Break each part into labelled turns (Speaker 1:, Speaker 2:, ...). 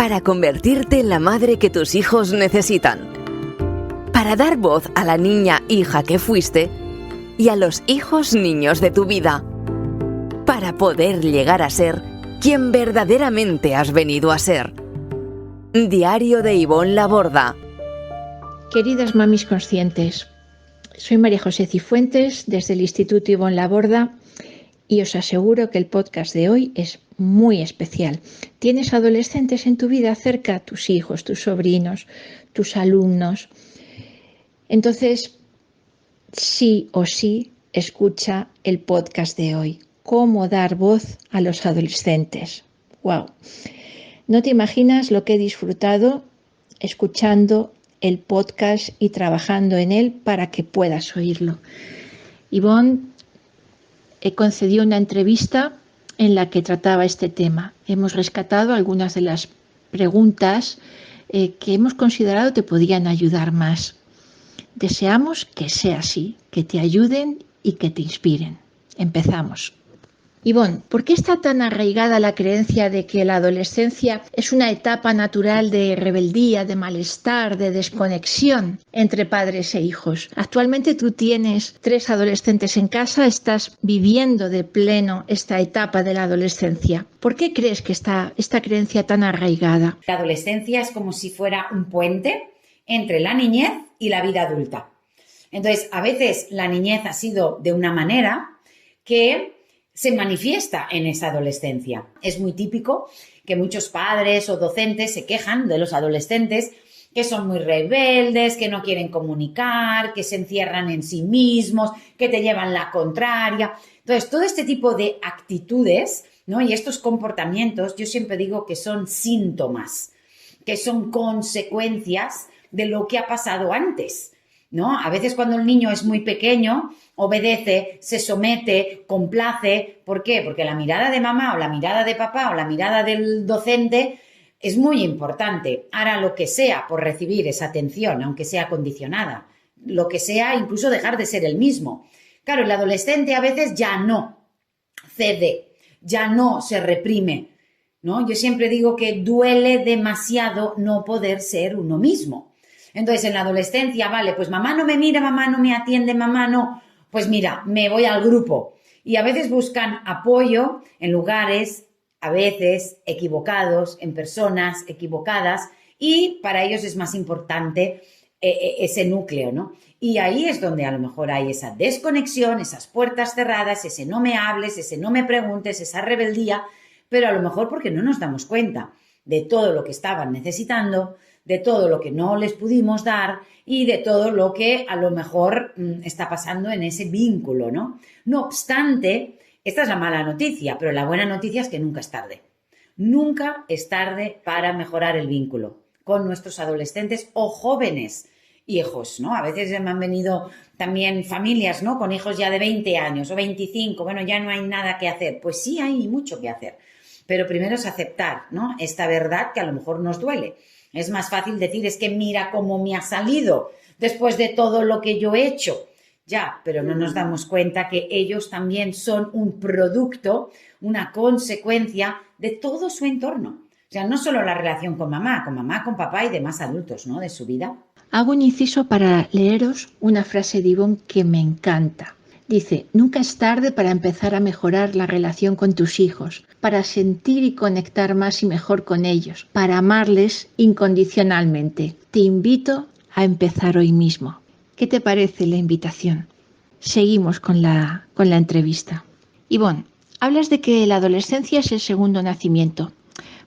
Speaker 1: para convertirte en la madre que tus hijos necesitan, para dar voz a la niña hija que fuiste y a los hijos niños de tu vida, para poder llegar a ser quien verdaderamente has venido a ser. Diario de Ivonne Laborda.
Speaker 2: Queridas mamis conscientes, soy María José Cifuentes desde el Instituto Ivonne Laborda y os aseguro que el podcast de hoy es muy especial. ¿Tienes adolescentes en tu vida cerca? Tus hijos, tus sobrinos, tus alumnos. Entonces, sí o sí, escucha el podcast de hoy. ¿Cómo dar voz a los adolescentes? ¡Wow! No te imaginas lo que he disfrutado escuchando el podcast y trabajando en él para que puedas oírlo. Ivonne concedió una entrevista en la que trataba este tema. Hemos rescatado algunas de las preguntas que hemos considerado te podían ayudar más. Deseamos que sea así, que te ayuden y que te inspiren. Empezamos. Ivonne, ¿por qué está tan arraigada la creencia de que la adolescencia es una etapa natural de rebeldía, de malestar, de desconexión entre padres e hijos? Actualmente tú tienes 3 adolescentes en casa, estás viviendo de pleno esta etapa de la adolescencia. ¿Por qué crees que está esta creencia tan arraigada?
Speaker 3: La adolescencia es como si fuera un puente entre la niñez y la vida adulta. Entonces, a veces la niñez ha sido de una manera que se manifiesta en esa adolescencia. Es muy típico que muchos padres o docentes se quejan de los adolescentes que son muy rebeldes, que no quieren comunicar, que se encierran en sí mismos, que te llevan la contraria. Entonces, todo este tipo de actitudes, ¿no? Y estos comportamientos, yo siempre digo que son síntomas, que son consecuencias de lo que ha pasado antes, ¿no? A veces cuando el niño es muy pequeño, obedece, se somete, complace. ¿Por qué? Porque la mirada de mamá o la mirada de papá o la mirada del docente es muy importante. Hará lo que sea por recibir esa atención, aunque sea condicionada. Lo que sea, incluso dejar de ser el mismo. Claro, el adolescente a veces ya no cede, ya no se reprime, ¿no? Yo siempre digo que duele demasiado no poder ser uno mismo. Entonces, en la adolescencia, vale, pues mamá no me mira, mamá no me atiende, mamá no. Pues mira, me voy al grupo. Y a veces buscan apoyo en lugares, a veces equivocados, en personas equivocadas, y para ellos es más importante ese núcleo, ¿no? Y ahí es donde a lo mejor hay esa desconexión, esas puertas cerradas, ese no me hables, ese no me preguntes, esa rebeldía, pero a lo mejor porque no nos damos cuenta de todo lo que estaban necesitando, de todo lo que no les pudimos dar y de todo lo que a lo mejor está pasando en ese vínculo, ¿no? No obstante, esta es la mala noticia, pero la buena noticia es que nunca es tarde. Nunca es tarde para mejorar el vínculo con nuestros adolescentes o jóvenes hijos, ¿no? A veces me han venido también familias, ¿no? Con hijos ya de 20 años o 25, bueno, ya no hay nada que hacer. Pues sí, hay mucho que hacer. Pero primero es aceptar, ¿no? Esta verdad que a lo mejor nos duele. Es más fácil decir, es que mira cómo me ha salido después de todo lo que yo he hecho. Ya, pero no nos damos cuenta que ellos también son un producto, una consecuencia de todo su entorno. O sea, no solo la relación con mamá, con papá y demás adultos, ¿no? De su vida.
Speaker 2: Hago un inciso para leeros una frase de Ivonne que me encanta. Dice, nunca es tarde para empezar a mejorar la relación con tus hijos, para sentir y conectar más y mejor con ellos, para amarles incondicionalmente. Te invito a empezar hoy mismo. ¿Qué te parece la invitación? Seguimos con la entrevista. Ivonne, hablas de que la adolescencia es el segundo nacimiento.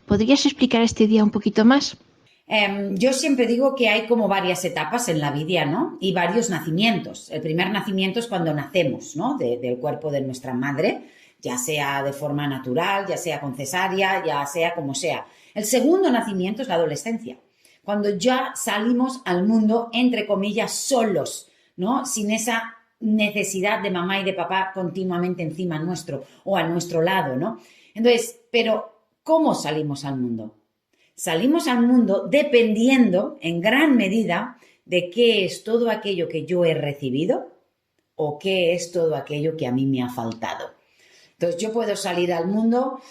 Speaker 2: ¿Podrías explicar este día un poquito más?
Speaker 3: Yo siempre digo que hay como varias etapas en la vida, ¿no? Y varios nacimientos. El primer nacimiento es cuando nacemos, ¿no? Del cuerpo de nuestra madre, ya sea de forma natural, ya sea con cesárea, ya sea como sea. El segundo nacimiento es la adolescencia, cuando ya salimos al mundo, entre comillas, solos, ¿no? Sin esa necesidad de mamá y de papá continuamente encima nuestro o a nuestro lado, ¿no? Entonces, pero ¿cómo salimos al mundo? Salimos al mundo dependiendo en gran medida de qué es todo aquello que yo he recibido o qué es todo aquello que a mí me ha faltado. Entonces yo puedo salir al mundo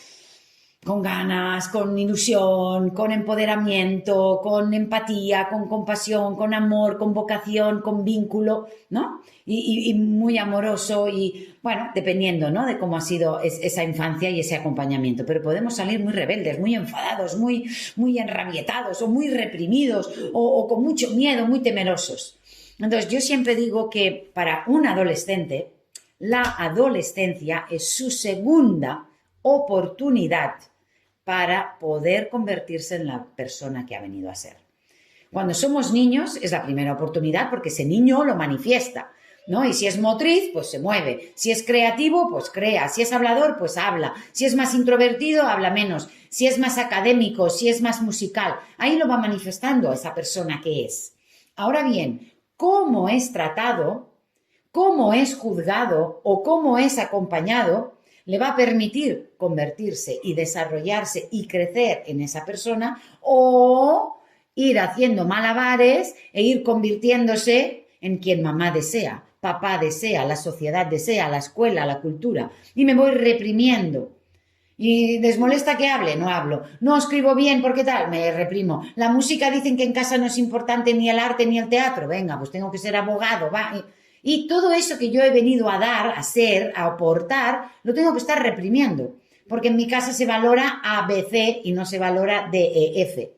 Speaker 3: con ganas, con ilusión, con empoderamiento, con empatía, con compasión, con amor, con vocación, con vínculo, ¿no? Y muy amoroso y, bueno, dependiendo, ¿no? De cómo ha sido esa infancia y ese acompañamiento. Pero podemos salir muy rebeldes, muy enfadados, muy enrabietados o muy reprimidos o con mucho miedo, muy temerosos. Entonces, yo siempre digo que para un adolescente, la adolescencia es su segunda oportunidad para poder convertirse en la persona que ha venido a ser. Cuando somos niños es la primera oportunidad porque ese niño lo manifiesta, ¿no? Y si es motriz, pues se mueve. Si es creativo, pues crea. Si es hablador, pues habla. Si es más introvertido, habla menos. Si es más académico, si es más musical, ahí lo va manifestando esa persona que es. Ahora bien, cómo es tratado, cómo es juzgado o cómo es acompañado, le va a permitir convertirse y desarrollarse y crecer en esa persona o ir haciendo malabares e ir convirtiéndose en quien mamá desea, papá desea, la sociedad desea, la escuela, la cultura. Y me voy reprimiendo. ¿Y les molesta que hable? No hablo. No escribo bien, ¿por qué tal? Me reprimo. La música dicen que en casa no es importante ni el arte ni el teatro. Venga, pues tengo que ser abogado, va. Y todo eso que yo he venido a dar, a ser, a aportar, lo tengo que estar reprimiendo. Porque en mi casa se valora ABC y no se valora DEF.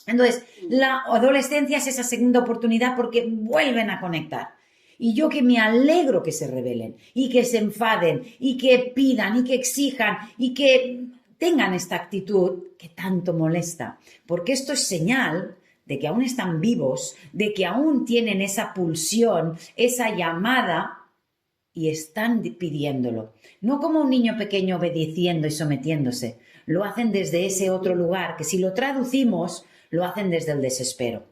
Speaker 3: Entonces, la adolescencia es esa segunda oportunidad porque vuelven a conectar. Y yo que me alegro que se rebelen y que se enfaden y que pidan y que exijan y que tengan esta actitud que tanto molesta. Porque esto es señal de que aún están vivos, de que aún tienen esa pulsión, esa llamada y están pidiéndolo. No como un niño pequeño obedeciendo y sometiéndose. Lo hacen desde ese otro lugar que si lo traducimos, lo hacen desde el desespero.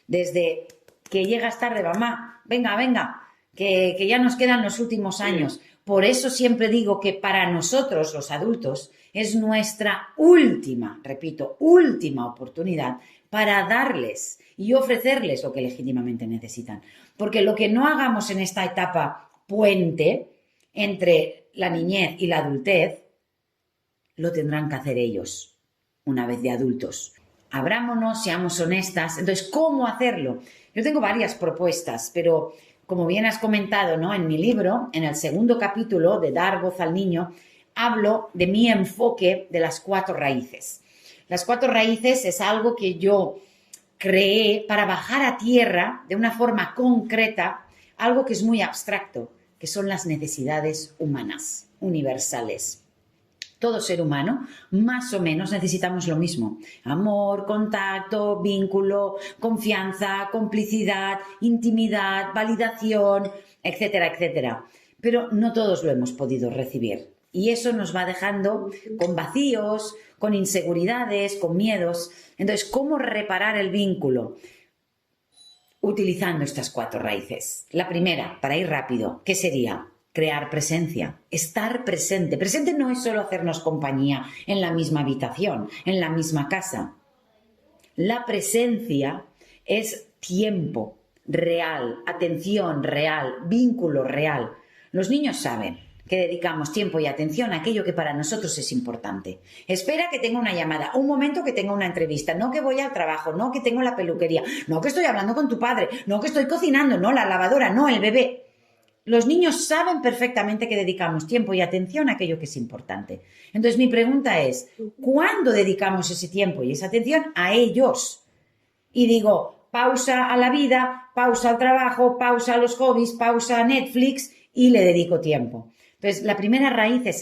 Speaker 3: Desde que llegas tarde, mamá, venga, que ya nos quedan los últimos años. Por eso siempre digo que para nosotros, los adultos, es nuestra última, repito, última oportunidad para darles y ofrecerles lo que legítimamente necesitan. Porque lo que no hagamos en esta etapa puente entre la niñez y la adultez, lo tendrán que hacer ellos una vez de adultos. Abrámonos, seamos honestas. Entonces, ¿cómo hacerlo? Yo tengo varias propuestas, pero como bien has comentado, ¿no? En mi libro, en el segundo capítulo de Dar voz al niño, hablo de mi enfoque de las 4 raíces. Las 4 raíces es algo que yo creé para bajar a tierra de una forma concreta algo que es muy abstracto, que son las necesidades humanas, universales. Todo ser humano, más o menos, necesitamos lo mismo. Amor, contacto, vínculo, confianza, complicidad, intimidad, validación, etcétera, etcétera. Pero no todos lo hemos podido recibir. Y eso nos va dejando con vacíos, con inseguridades, con miedos. Entonces, ¿cómo reparar el vínculo? Utilizando estas 4 raíces. La primera, para ir rápido, ¿qué sería? Crear presencia, estar presente. Presente no es solo hacernos compañía en la misma habitación, en la misma casa. La presencia es tiempo real, atención real, vínculo real. Los niños saben que dedicamos tiempo y atención a aquello que para nosotros es importante. Espera que tenga una llamada, un momento que tenga una entrevista, no que voy al trabajo, no que tengo la peluquería, no que estoy hablando con tu padre, no que estoy cocinando, no la lavadora, no el bebé. Los niños saben perfectamente que dedicamos tiempo y atención a aquello que es importante. Entonces, mi pregunta es, ¿cuándo dedicamos ese tiempo y esa atención a ellos? Y digo, pausa a la vida, pausa al trabajo, pausa a los hobbies, pausa a Netflix y le dedico tiempo. Entonces, la primera raíz es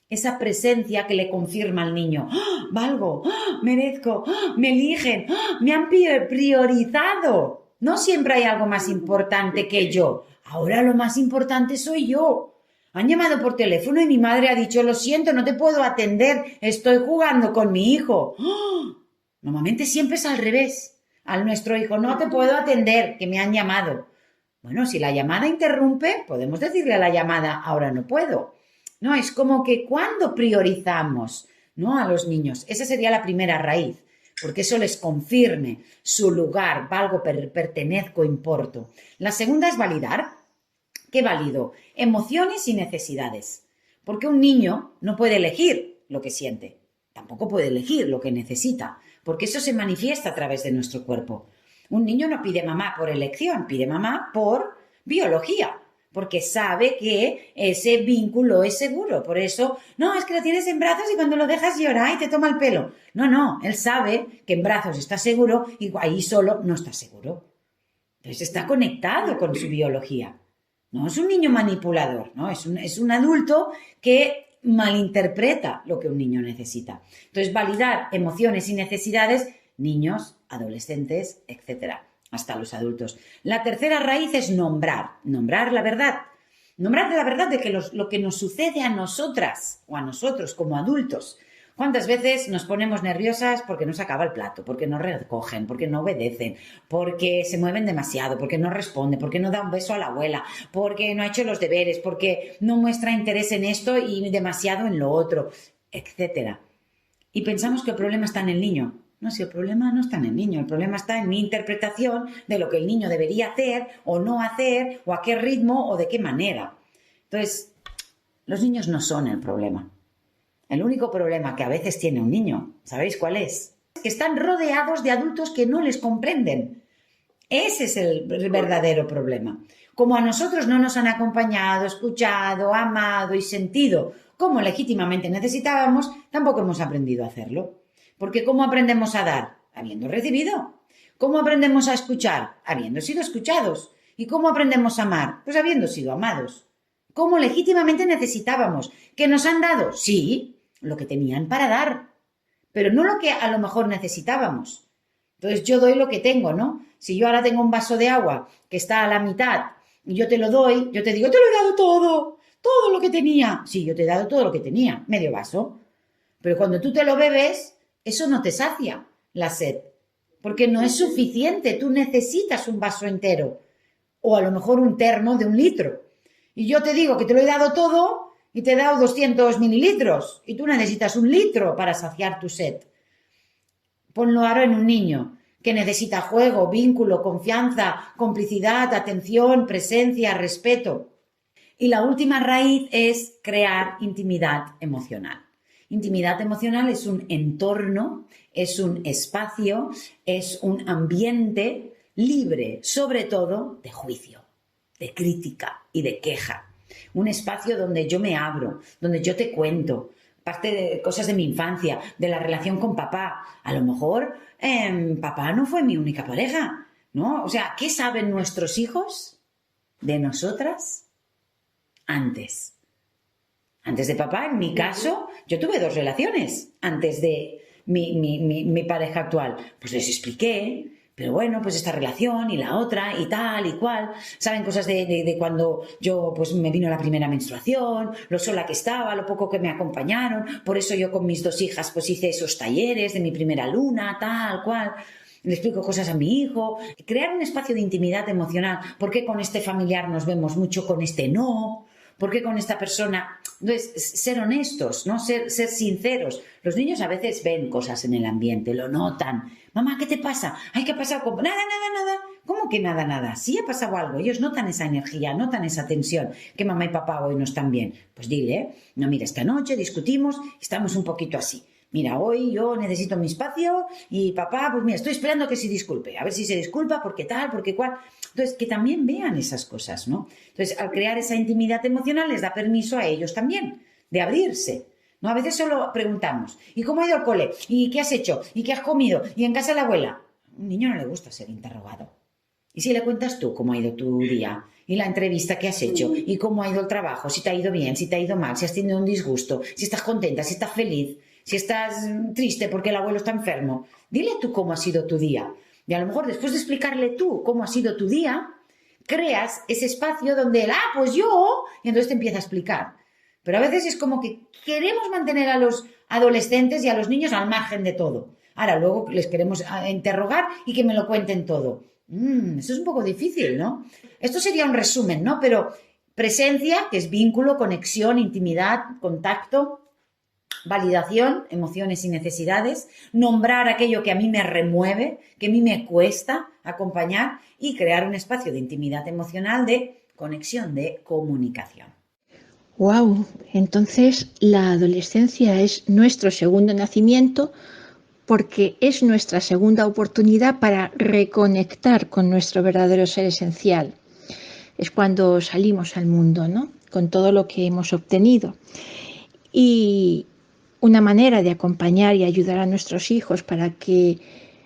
Speaker 3: esa presencia que le confirma al niño. ¡Oh, valgo! ¡Oh, merezco! ¡Oh, me eligen! ¡Oh, me han priorizado! No siempre hay algo más importante que yo. Ahora lo más importante soy yo. Han llamado por teléfono y mi madre ha dicho, lo siento, no te puedo atender, estoy jugando con mi hijo. ¡Oh! Normalmente siempre es al revés. A nuestro hijo, no te puedo atender, que me han llamado. Bueno, si la llamada interrumpe, podemos decirle a la llamada, ahora no puedo. No, es como que cuando priorizamos, ¿no? A los niños, esa sería la primera raíz. Porque eso les confirme su lugar, valgo, pertenezco, importo. La segunda es validar. ¿Qué valido? Emociones y necesidades. Porque un niño no puede elegir lo que siente. tampoco puede elegir lo que necesita, porque eso se manifiesta a través de nuestro cuerpo. Un niño no pide mamá por elección, pide mamá por biología, porque sabe que ese vínculo es seguro. Por eso, no, es que lo tienes en brazos y cuando lo dejas llora y te toma el pelo. No, él sabe que en brazos está seguro y ahí solo no está seguro. Entonces está conectado con su biología. No es un niño manipulador, ¿no? Es un adulto que malinterpreta lo que un niño necesita. Entonces, validar emociones y necesidades, niños, adolescentes, etcétera, hasta los adultos. La tercera raíz es nombrar la verdad. Nombrar la verdad de que lo que nos sucede a nosotras o a nosotros como adultos. ¿Cuántas veces nos ponemos nerviosas porque no se acaba el plato, porque no recogen, porque no obedecen, porque se mueven demasiado, porque no responde, porque no da un beso a la abuela, porque no ha hecho los deberes, porque no muestra interés en esto y demasiado en lo otro, etcétera? Y pensamos que el problema está en el niño. No, si el problema no está en el niño, el problema está en mi interpretación de lo que el niño debería hacer o no hacer, o a qué ritmo o de qué manera. Entonces, los niños no son el problema. El único problema que a veces tiene un niño, ¿sabéis cuál es? Que están rodeados de adultos que no les comprenden. Ese es el verdadero problema. Como a nosotros no nos han acompañado, escuchado, amado y sentido como legítimamente necesitábamos, tampoco hemos aprendido a hacerlo. Porque ¿cómo aprendemos a dar? Habiendo recibido. ¿Cómo aprendemos a escuchar? Habiendo sido escuchados. ¿Y cómo aprendemos a amar? Pues habiendo sido amados. ¿Cómo legítimamente necesitábamos? ¿Que nos han dado? Sí, lo que tenían para dar, pero no lo que a lo mejor necesitábamos. Entonces yo doy lo que tengo, ¿no? Si yo ahora tengo un vaso de agua que está a la mitad y yo te lo doy, yo te digo, te lo he dado todo lo que tenía. Sí, yo te he dado todo lo que tenía, medio vaso. Pero cuando tú te lo bebes, eso no te sacia la sed, porque no es suficiente, tú necesitas un vaso entero o a lo mejor un termo de 1 litro. Y yo te digo que te lo he dado todo y te he dado 200 mililitros y tú necesitas 1 litro para saciar tu sed. Ponlo ahora en un niño que necesita juego, vínculo, confianza, complicidad, atención, presencia, respeto. Y la última raíz es crear intimidad emocional. Intimidad emocional es un entorno, es un espacio, es un ambiente libre, sobre todo, de juicio, de crítica y de queja. Un espacio donde yo me abro, donde yo te cuento parte de cosas de mi infancia, de la relación con papá. A lo mejor papá no fue mi única pareja, ¿no? O sea, ¿qué saben nuestros hijos de nosotras antes? Antes de papá, en mi caso, yo tuve 2 relaciones antes de mi pareja actual. Pues les expliqué. Pero bueno, pues esta relación y la otra y tal y cual. Saben cosas de cuando yo pues me vino la primera menstruación, lo sola que estaba, lo poco que me acompañaron. Por eso yo con mis 2 hijas pues hice esos talleres de mi primera luna, tal cual. Le explico cosas a mi hijo. Crear un espacio de intimidad emocional. ¿Por qué con este familiar nos vemos mucho, con este no? ¿Por qué con esta persona? Entonces, ser honestos, ¿no? Ser sinceros. Los niños a veces ven cosas en el ambiente, lo notan. Mamá, ¿qué te pasa? Ay, ¿qué ha pasado? Nada. ¿Cómo que nada? Sí ha pasado algo. Ellos notan esa energía, notan esa tensión. Que mamá y papá hoy no están bien. Pues dile, no, mira, esta noche discutimos, estamos un poquito así. Mira, hoy yo necesito mi espacio y papá, pues mira, estoy esperando que se disculpe. A ver si se disculpa, porque tal, porque cual. Entonces, que también vean esas cosas, ¿no? Entonces, al crear esa intimidad emocional les da permiso a ellos también de abrirse, ¿no? A veces solo preguntamos, ¿y cómo ha ido el cole? ¿Y qué has hecho? ¿Y qué has comido? ¿Y en casa de la abuela? A un niño no le gusta ser interrogado. ¿Y si le cuentas tú cómo ha ido tu día? ¿Y la entrevista que has hecho? ¿Y cómo ha ido el trabajo? ¿Si te ha ido bien? ¿Si te ha ido mal? ¿Si has tenido un disgusto? ¿Si estás contenta? ¿Si estás feliz? ¿Si estás triste porque el abuelo está enfermo? Dile tú cómo ha sido tu día. Y a lo mejor después de explicarle tú cómo ha sido tu día, creas ese espacio donde él, pues yo, y entonces te empieza a explicar. Pero a veces es como que queremos mantener a los adolescentes y a los niños al margen de todo. Ahora luego les queremos interrogar y que me lo cuenten todo. Eso es un poco difícil, ¿no? Esto sería un resumen, ¿no? Pero presencia, que es vínculo, conexión, intimidad, contacto. Validación, emociones y necesidades, nombrar aquello que a mí me remueve, que a mí me cuesta acompañar y crear un espacio de intimidad emocional, de conexión, de comunicación.
Speaker 2: Wow, entonces la adolescencia es nuestro segundo nacimiento porque es nuestra segunda oportunidad para reconectar con nuestro verdadero ser esencial. Es cuando salimos al mundo, ¿no? Con todo lo que hemos obtenido. Y una manera de acompañar y ayudar a nuestros hijos para que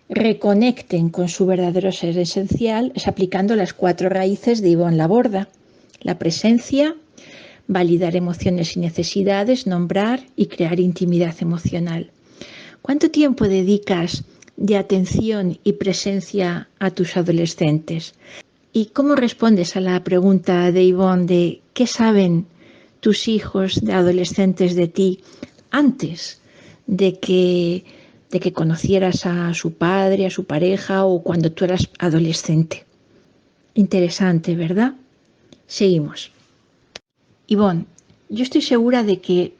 Speaker 2: reconecten con su verdadero ser esencial es aplicando las 4 raíces de Ivonne Laborda: la presencia, validar emociones y necesidades, nombrar y crear intimidad emocional. ¿Cuánto tiempo dedicas de atención y presencia a tus adolescentes? ¿Y cómo respondes a la pregunta de Ivonne de qué saben tus hijos de adolescentes de ti antes de que conocieras a su padre, a su pareja o cuando tú eras adolescente? Interesante, ¿verdad? Seguimos. Ivonne, yo estoy segura de que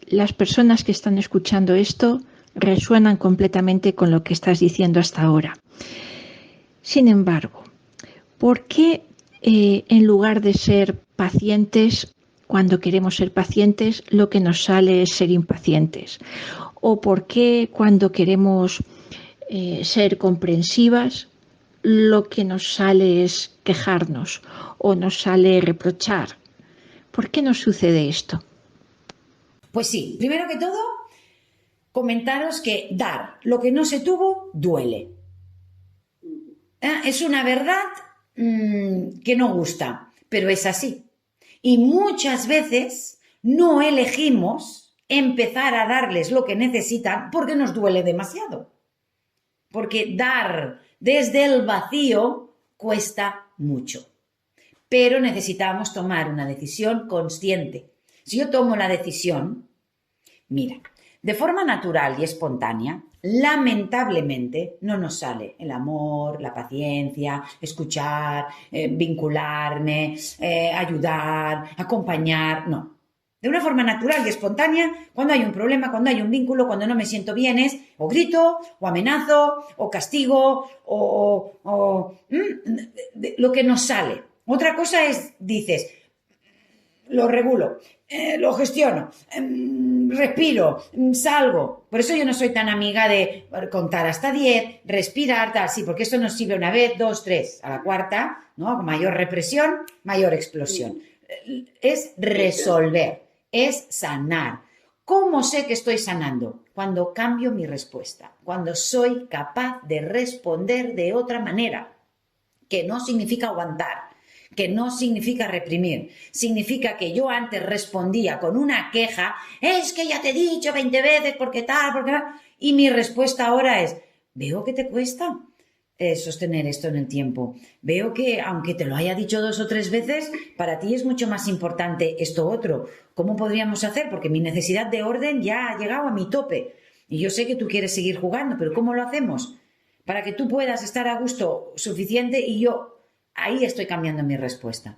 Speaker 2: las personas que están escuchando esto resuenan completamente con lo que estás diciendo hasta ahora. Sin embargo, ¿por qué en lugar de ser pacientes, cuando queremos ser pacientes, lo que nos sale es ser impacientes? ¿O por qué cuando queremos ser comprensivas, lo que nos sale es quejarnos o nos sale reprochar? ¿Por qué nos sucede esto?
Speaker 3: Pues sí, primero que todo, comentaros que dar lo que no se tuvo duele. Es una verdad que no gusta, pero es así. Y muchas veces no elegimos empezar a darles lo que necesitan porque nos duele demasiado. Porque dar desde el vacío cuesta mucho. Pero necesitamos tomar una decisión consciente. Si yo tomo la decisión, mira, de forma natural y espontánea, lamentablemente no nos sale el amor, la paciencia, escuchar, vincularme, ayudar, acompañar, no. De una forma natural y espontánea, cuando hay un problema, cuando hay un vínculo, cuando no me siento bien, es o grito, o amenazo, o castigo, lo que nos sale. Otra cosa es, dices, lo regulo, lo gestiono, respiro, salgo. Por eso yo no soy tan amiga de contar hasta 10, respirar, tal, sí, porque esto nos sirve una vez, 2, 3, a la cuarta, ¿no? Con mayor represión, mayor explosión. Es resolver, es sanar. ¿Cómo sé que estoy sanando? Cuando cambio mi respuesta, cuando soy capaz de responder de otra manera, que no significa aguantar, que no significa reprimir, significa que yo antes respondía con una queja, es que ya te he dicho 20 veces, porque tal, porque tal, y mi respuesta ahora es, veo que te cuesta sostener esto en el tiempo, veo que aunque te lo haya dicho 2 o 3 veces, para ti es mucho más importante esto otro, ¿cómo podríamos hacer? Porque mi necesidad de orden ya ha llegado a mi tope, y yo sé que tú quieres seguir jugando, pero ¿cómo lo hacemos? Para que tú puedas estar a gusto suficiente y yo ahí estoy cambiando mi respuesta.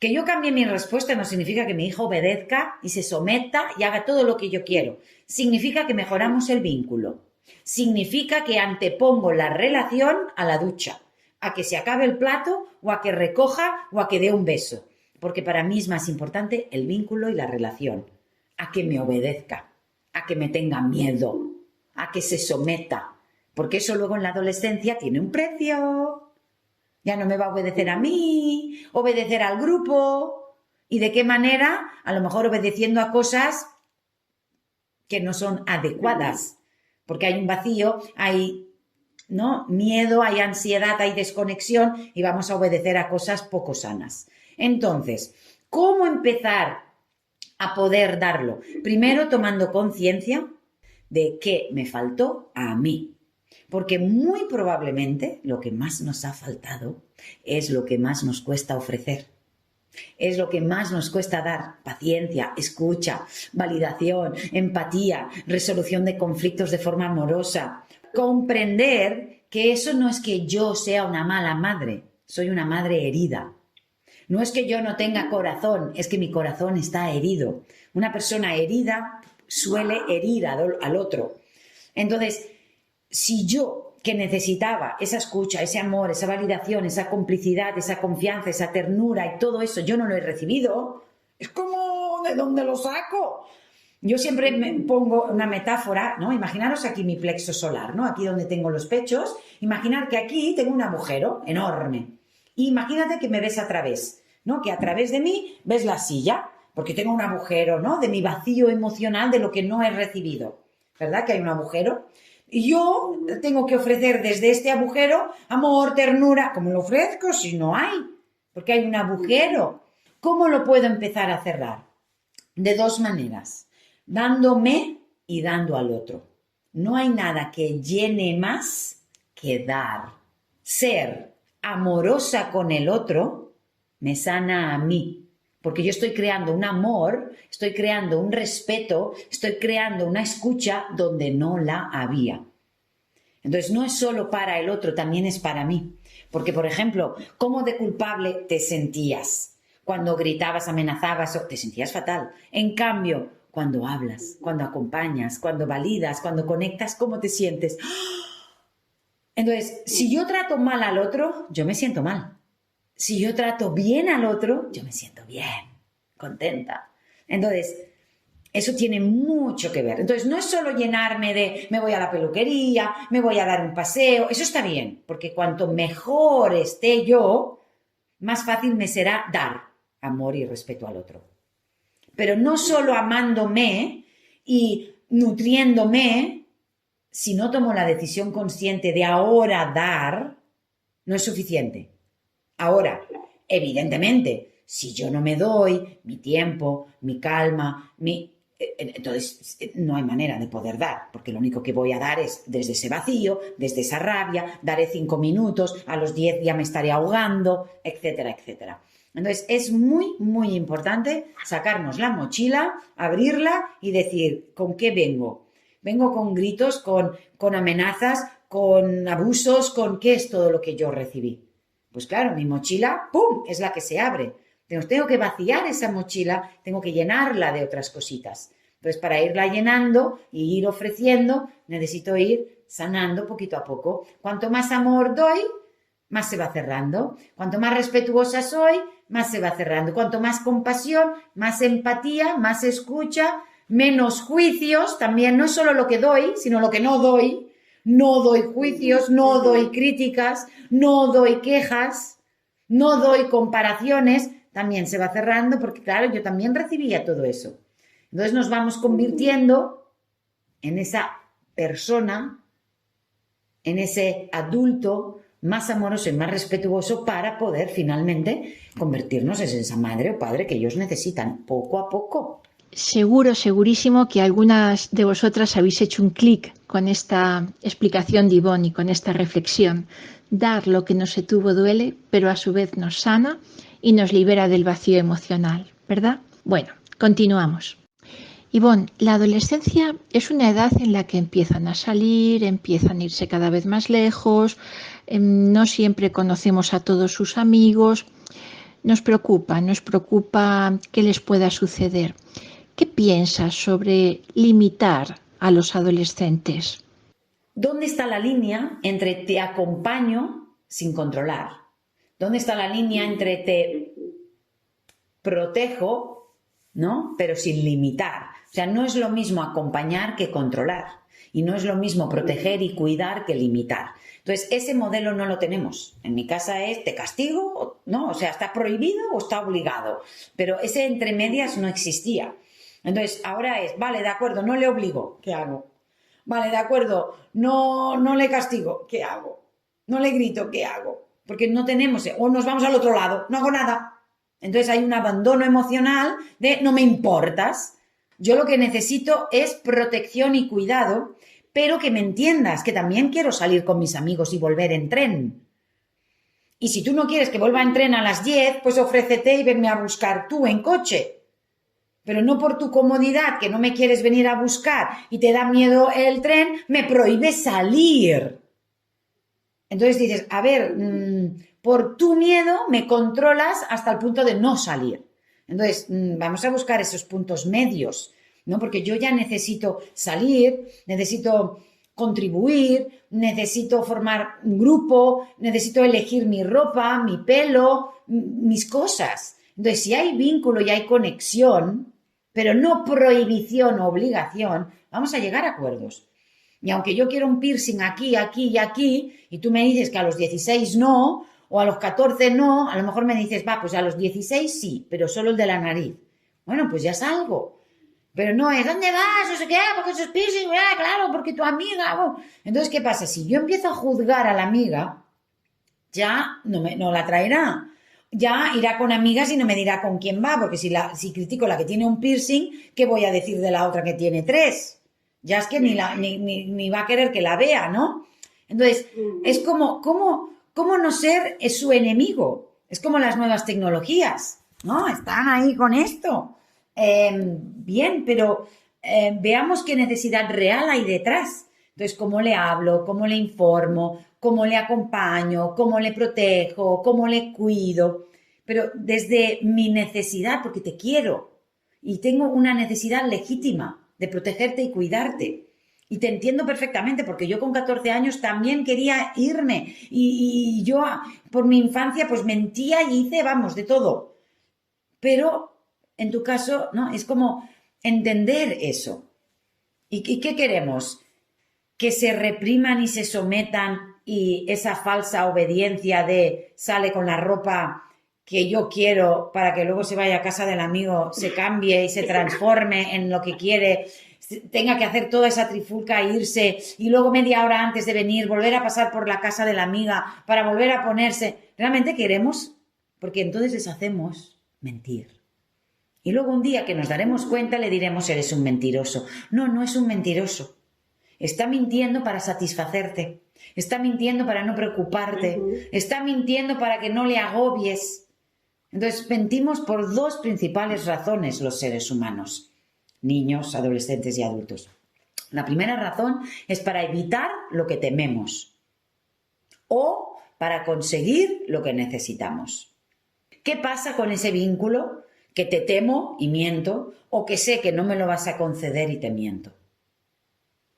Speaker 3: Que yo cambie mi respuesta no significa que mi hijo obedezca y se someta y haga todo lo que yo quiero. Significa que mejoramos el vínculo. Significa que antepongo la relación a la ducha, a que se acabe el plato o a que recoja o a que dé un beso. Porque para mí es más importante el vínculo y la relación. A que me obedezca, a que me tenga miedo, a que se someta. Porque eso luego en la adolescencia tiene un precio. Ya no me va a obedecer a mí, obedecer al grupo. ¿Y de qué manera? A lo mejor obedeciendo a cosas que no son adecuadas. Porque hay un vacío, hay miedo, hay ansiedad, hay desconexión y vamos a obedecer a cosas poco sanas. Entonces, ¿cómo empezar a poder darlo? Primero tomando conciencia de qué me faltó a mí. Porque muy probablemente lo que más nos ha faltado es lo que más nos cuesta ofrecer. Es lo que más nos cuesta dar: paciencia, escucha, validación, empatía, resolución de conflictos de forma amorosa. Comprender que eso no es que yo sea una mala madre, soy una madre herida. No es que yo no tenga corazón, es que mi corazón está herido. Una persona herida suele herir al otro. Entonces, si yo, que necesitaba esa escucha, ese amor, esa validación, esa complicidad, esa confianza, esa ternura y todo eso, yo no lo he recibido, Es como, ¿de dónde lo saco? Yo siempre me pongo una metáfora, ¿no? Imaginaros aquí mi plexo solar, ¿no? Aquí donde tengo los pechos. Imaginar que aquí tengo un agujero enorme. Y imagínate que me ves a través, ¿no? Que a través de mí ves la silla, porque tengo un agujero, ¿no? De mi vacío emocional, de lo que no he recibido. ¿Verdad que hay un agujero? Y yo tengo que ofrecer desde este agujero amor, ternura. ¿Cómo lo ofrezco si no hay? Porque hay un agujero. ¿Cómo lo puedo empezar a cerrar? De dos maneras, dándome y dando al otro. No hay nada que llene más que dar. Ser amorosa con el otro me sana a mí, porque yo estoy creando un amor, estoy creando un respeto, estoy creando una escucha donde no la había. Entonces no es solo para el otro, también es para mí. Porque, por ejemplo, ¿cómo de culpable te sentías? Cuando gritabas, amenazabas, te sentías fatal. En cambio, cuando hablas, cuando acompañas, cuando validas, cuando conectas, ¿cómo te sientes? Entonces, si yo trato mal al otro, yo me siento mal. Si yo trato bien al otro, yo me siento bien, contenta. Entonces, eso tiene mucho que ver. Entonces, no es solo llenarme de me voy a la peluquería, me voy a dar un paseo. Eso está bien, porque cuanto mejor esté yo, más fácil me será dar amor y respeto al otro. Pero no solo amándome y nutriéndome, si no tomo la decisión consciente de ahora dar, no es suficiente. Ahora, evidentemente, si yo no me doy mi tiempo, mi calma, entonces no hay manera de poder dar, porque lo único que voy a dar es desde ese vacío, desde esa rabia, daré 5 minutos, a los 10 ya me estaré ahogando, etcétera, etcétera. Entonces es muy, muy importante sacarnos la mochila, abrirla y decir, ¿con qué vengo? Vengo con gritos, con amenazas, con abusos, ¿con qué es todo lo que yo recibí? Pues claro, mi mochila, ¡pum!, es la que se abre. Tengo que vaciar esa mochila, tengo que llenarla de otras cositas. Entonces, para irla llenando y ir ofreciendo, necesito ir sanando poquito a poco. Cuanto más amor doy, más se va cerrando. Cuanto más respetuosa soy, más se va cerrando. Cuanto más compasión, más empatía, más escucha, menos juicios. También no es solo lo que doy, sino lo que no doy. No doy juicios, no doy críticas, no doy quejas, no doy comparaciones. También se va cerrando porque, claro, yo también recibía todo eso. Entonces nos vamos convirtiendo en esa persona, en ese adulto más amoroso y más respetuoso para poder finalmente convertirnos en esa madre o padre que ellos necesitan poco a poco.
Speaker 2: Seguro, segurísimo que algunas de vosotras habéis hecho un clic con esta explicación de Ivonne y con esta reflexión. Dar lo que no se tuvo duele, pero a su vez nos sana y nos libera del vacío emocional, ¿verdad? Bueno, continuamos. Ivonne, la adolescencia es una edad en la que empiezan a salir, empiezan a irse cada vez más lejos, no siempre conocemos a todos sus amigos. Nos preocupa qué les pueda suceder. ¿Qué piensas sobre limitar a los adolescentes?
Speaker 3: ¿Dónde está la línea entre te acompaño sin controlar? ¿Dónde está la línea entre te protejo, ¿no?, pero sin limitar? O sea, no es lo mismo acompañar que controlar. Y no es lo mismo proteger y cuidar que limitar. Entonces, ese modelo no lo tenemos. En mi casa es, ¿te castigo? ¿No? O sea, ¿está prohibido o está obligado? Pero ese entre medias no existía. Entonces, ahora es, vale, de acuerdo, no le obligo, ¿qué hago? Vale, de acuerdo, no le castigo, ¿qué hago? No le grito, ¿qué hago? Porque no tenemos, o nos vamos al otro lado, no hago nada. Entonces hay un abandono emocional de no me importas. Yo lo que necesito es protección y cuidado, pero que me entiendas que también quiero salir con mis amigos y volver en tren. Y si tú no quieres que vuelva en tren a las 10, pues ofrécete y venme a buscar tú en coche. Pero no por tu comodidad, que no me quieres venir a buscar y te da miedo el tren, me prohíbe salir. Entonces dices, a ver, por tu miedo me controlas hasta el punto de no salir. Entonces, vamos a buscar esos puntos medios, ¿no? Porque yo ya necesito salir, necesito contribuir, necesito formar un grupo, necesito elegir mi ropa, mi pelo, mis cosas. Entonces, si hay vínculo y hay conexión, pero no prohibición o obligación, vamos a llegar a acuerdos. Y aunque yo quiero un piercing aquí, aquí y aquí, y tú me dices que a los 16 no, o a los 14 no, a lo mejor me dices, va, pues a los 16 sí, pero solo el de la nariz. Bueno, pues ya salgo. Pero no es, ¿dónde vas? No sé qué, porque esos piercing, claro, porque tu amiga. Oh. Entonces, ¿qué pasa? Si yo empiezo a juzgar a la amiga, ya no la traerá. Ya irá con amigas y no me dirá con quién va, porque si critico la que tiene un piercing, ¿qué voy a decir de la otra que tiene 3? Ya es que ni va a querer que la vea, ¿no? Entonces, es como no ser su enemigo. Es como las nuevas tecnologías, ¿no? Están ahí con esto. Bien, pero veamos qué necesidad real hay detrás. Entonces, ¿cómo le hablo? ¿Cómo le informo? ¿Cómo le acompaño? ¿Cómo le protejo? ¿Cómo le cuido? Pero desde mi necesidad, porque te quiero y tengo una necesidad legítima de protegerte y cuidarte. Y te entiendo perfectamente, porque yo con 14 años también quería irme y yo por mi infancia pues mentía y hice, vamos, de todo. Pero en tu caso, ¿no? Es como entender eso. ¿Y qué queremos? Que se repriman y se sometan y esa falsa obediencia de sale con la ropa que yo quiero para que luego se vaya a casa del amigo, se cambie y se transforme en lo que quiere, tenga que hacer toda esa trifulca e irse y luego media hora antes de venir volver a pasar por la casa de la amiga para volver a ponerse. ¿Realmente queremos? Porque entonces les hacemos mentir. Y luego un día que nos daremos cuenta le diremos, eres un mentiroso. No es un mentiroso. Está mintiendo para satisfacerte. Está mintiendo para no preocuparte. Está mintiendo para que no le agobies. Entonces, mentimos por 2 principales razones los seres humanos, niños, adolescentes y adultos. La primera razón es para evitar lo que tememos o para conseguir lo que necesitamos. ¿Qué pasa con ese vínculo que te temo y miento o que sé que no me lo vas a conceder y te miento?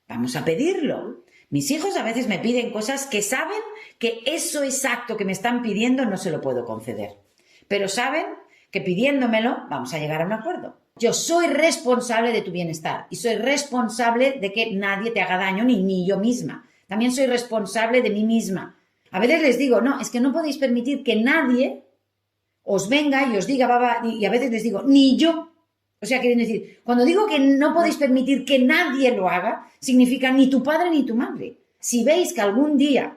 Speaker 3: Vamos a pedirlo. Mis hijos a veces me piden cosas que saben que eso exacto que me están pidiendo no se lo puedo conceder. Pero saben que pidiéndomelo vamos a llegar a un acuerdo. Yo soy responsable de tu bienestar y soy responsable de que nadie te haga daño, ni yo misma. También soy responsable de mí misma. A veces les digo, no, es que no podéis permitir que nadie os venga y os diga, baba, y a veces les digo, ni yo. O sea, quieren decir, cuando digo que no podéis permitir que nadie lo haga, significa ni tu padre ni tu madre. Si veis que algún día,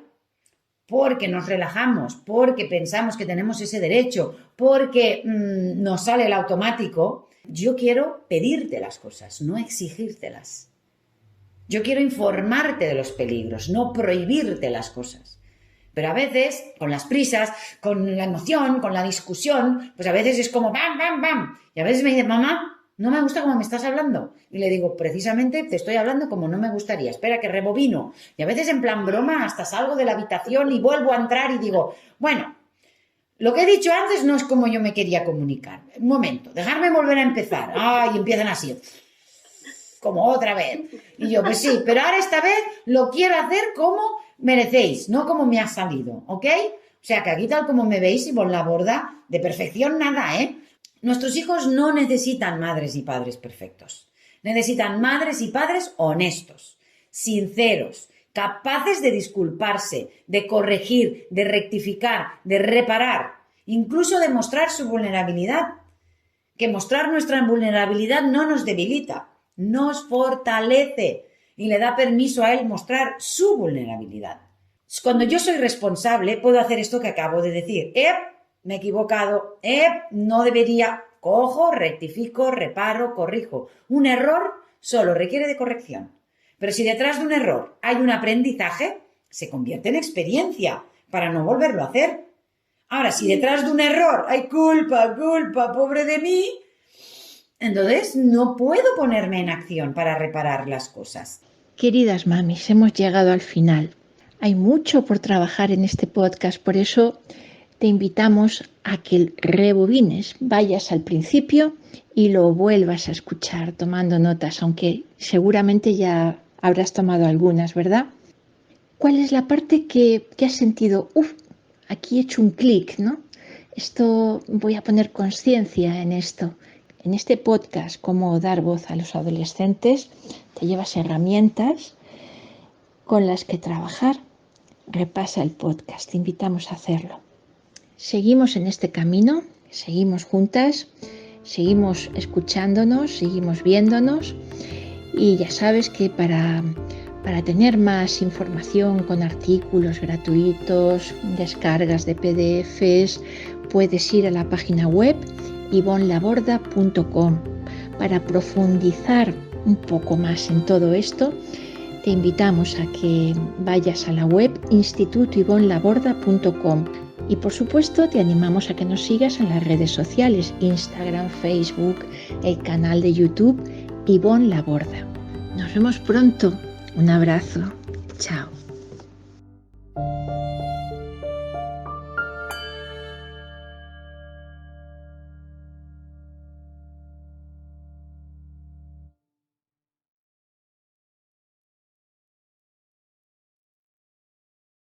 Speaker 3: porque nos relajamos, porque pensamos que tenemos ese derecho, porque nos sale el automático, yo quiero pedirte las cosas, no exigírtelas. Yo quiero informarte de los peligros, no prohibirte las cosas. Pero a veces, con las prisas, con la emoción, con la discusión, pues a veces es como ¡bam, bam, bam! Y a veces me dice, mamá, no me gusta cómo me estás hablando. Y le digo, precisamente te estoy hablando como no me gustaría. Espera que rebobino. Y a veces en plan broma hasta salgo de la habitación y vuelvo a entrar y digo, bueno, lo que he dicho antes no es como yo me quería comunicar. Un momento, dejarme volver a empezar. Y empiezan así, como otra vez. Y yo, pues sí, pero ahora esta vez lo quiero hacer como merecéis, no como me ha salido, ¿ok? O sea que aquí tal como me veis y por la borda, de perfección nada, ¿eh? Nuestros hijos no necesitan madres y padres perfectos. Necesitan madres y padres honestos, sinceros, capaces de disculparse, de corregir, de rectificar, de reparar, incluso de mostrar su vulnerabilidad. Que mostrar nuestra vulnerabilidad no nos debilita, nos fortalece y le da permiso a él mostrar su vulnerabilidad. Cuando yo soy responsable, puedo hacer esto que acabo de decir. Me he equivocado, no debería, cojo, rectifico, reparo, corrijo. Un error solo requiere de corrección. Pero si detrás de un error hay un aprendizaje, se convierte en experiencia para no volverlo a hacer. Ahora, si detrás de un error hay culpa, pobre de mí, entonces no puedo ponerme en acción para reparar las cosas.
Speaker 2: Queridas mamis, hemos llegado al final. Hay mucho por trabajar en este podcast, por eso te invitamos a que rebobines, vayas al principio y lo vuelvas a escuchar tomando notas, aunque seguramente ya habrás tomado algunas, ¿verdad? ¿Cuál es la parte que has sentido? Aquí he hecho un clic, ¿no? Esto voy a poner conciencia en esto. En este podcast, Cómo dar voz a los adolescentes, te llevas herramientas con las que trabajar. Repasa el podcast, te invitamos a hacerlo. Seguimos en este camino, seguimos juntas, seguimos escuchándonos, seguimos viéndonos y ya sabes que para tener más información con artículos gratuitos, descargas de PDFs, puedes ir a la página web ivonlaborda.com. Para profundizar un poco más en todo esto, te invitamos a que vayas a la web institutoivonlaborda.com y por supuesto te animamos a que nos sigas en las redes sociales, Instagram, Facebook, el canal de YouTube Ivonne Laborda. Nos vemos pronto. Un abrazo. Chao.